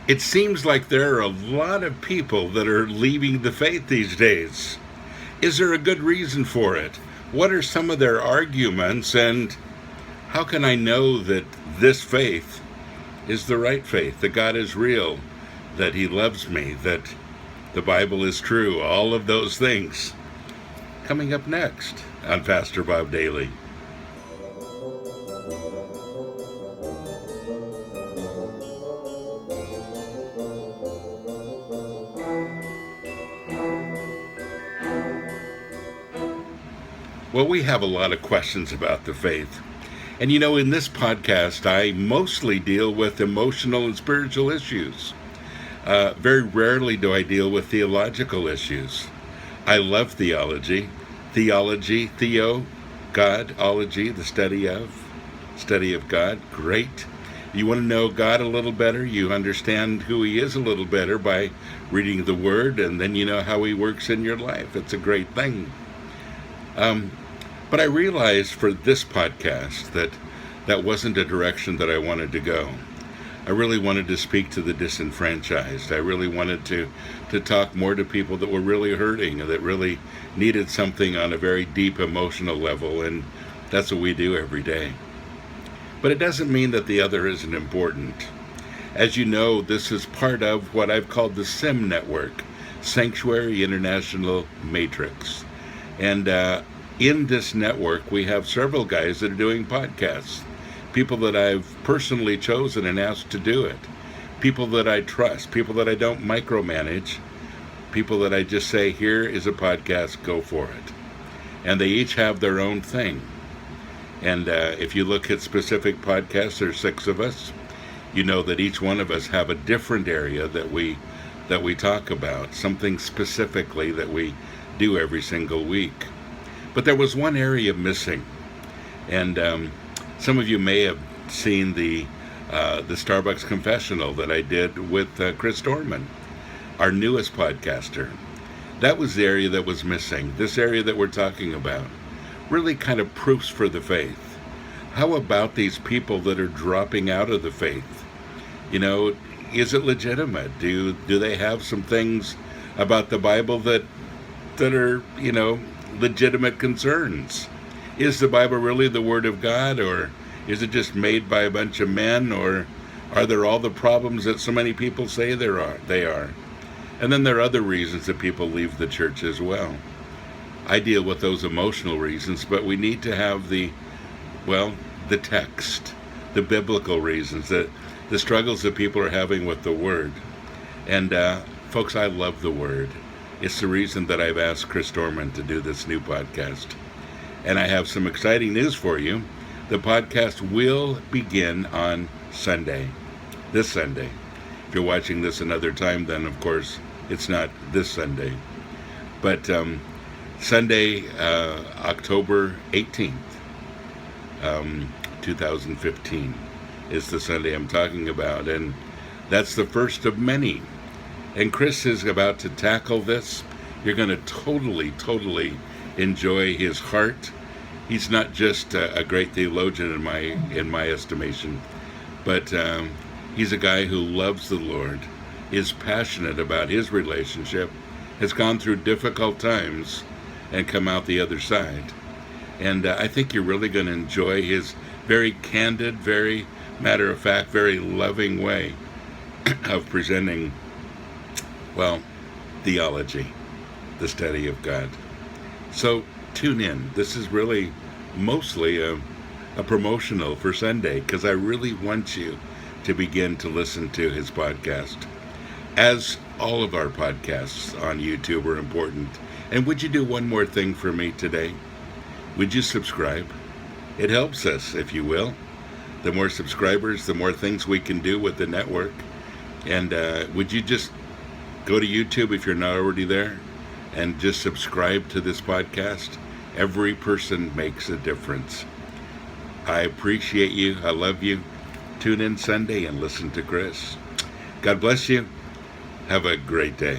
It seems like there are a lot of people that are leaving the faith these days. Is there a good reason for it? What are some of their arguments, and how can I know that this faith is the right faith, that God is real, that He loves me, that the Bible is true, all of those things? Coming up next on Pastor Bob Daily. Well, we have a lot of questions about the faith. And in this podcast, I mostly deal with emotional and spiritual issues. Very rarely do I deal with theological issues. I love theology. Theology, theo, God, ology, the study of God. Great. You want to know God a little better? You understand who He is a little better by reading the Word, and then you know how He works in your life. It's a great thing. But I realized for this podcast that wasn't a direction that I wanted to go. I really wanted to speak to the disenfranchised. I really wanted to talk more to people that were really hurting and that really needed something on a very deep emotional level, and that's what we do every day. But it doesn't mean that the other isn't important. As you know, this is part of what I've called the SIM network, Sanctuary International Matrix. And in this network, we have several guys that are doing podcasts. People that I've personally chosen and asked to do it. People that I trust. People that I don't micromanage. People that I just say, here is a podcast, go for it. And they each have their own thing. And if you look at specific podcasts, there's 6 of us. You know that each one of us have a different area that we talk about. Something specifically that we do every single week. But there was one area missing. And some of you may have seen the Starbucks confessional that I did with Chris Dorman, our newest podcaster. That was the area that was missing. This area that we're talking about, really kind of proofs for the faith. How about these people that are dropping out of the faith? Is it legitimate? Do they have some things about the Bible that are, legitimate concerns? Is the Bible really the Word of God, or is it just made by a bunch of men, or are there all the problems that so many people say they are? And then there are other reasons that people leave the church as well. I deal with those emotional reasons, but we need to have the text, the biblical reasons, the struggles that people are having with the Word. And folks, I love the Word. It's the reason that I've asked Chris Dorman to do this new podcast. And I have some exciting news for you. The podcast will begin on Sunday, this Sunday. If you're watching this another time, then of course it's not this Sunday. But Sunday, October 18th, 2015 is the Sunday I'm talking about. And that's the first of many. And Chris is about to tackle this. You're going to totally enjoy his heart. He's not just a great theologian in my estimation, but he's a guy who loves the Lord, is passionate about his relationship, has gone through difficult times, and come out the other side. And I think you're really going to enjoy his very candid, very matter-of-fact, very loving way of presenting, theology, the study of God. So tune in. This is really mostly a promotional for Sunday, because I really want you to begin to listen to his podcast. As all of our podcasts on YouTube are important. And would you do one more thing for me today? Would you subscribe? It helps us, if you will. The more subscribers, the more things we can do with the network. And would you just go to YouTube if you're not already there and just subscribe to this podcast? Every person makes a difference. I appreciate you. I love you. Tune in Sunday and listen to Chris. God bless you. Have a great day.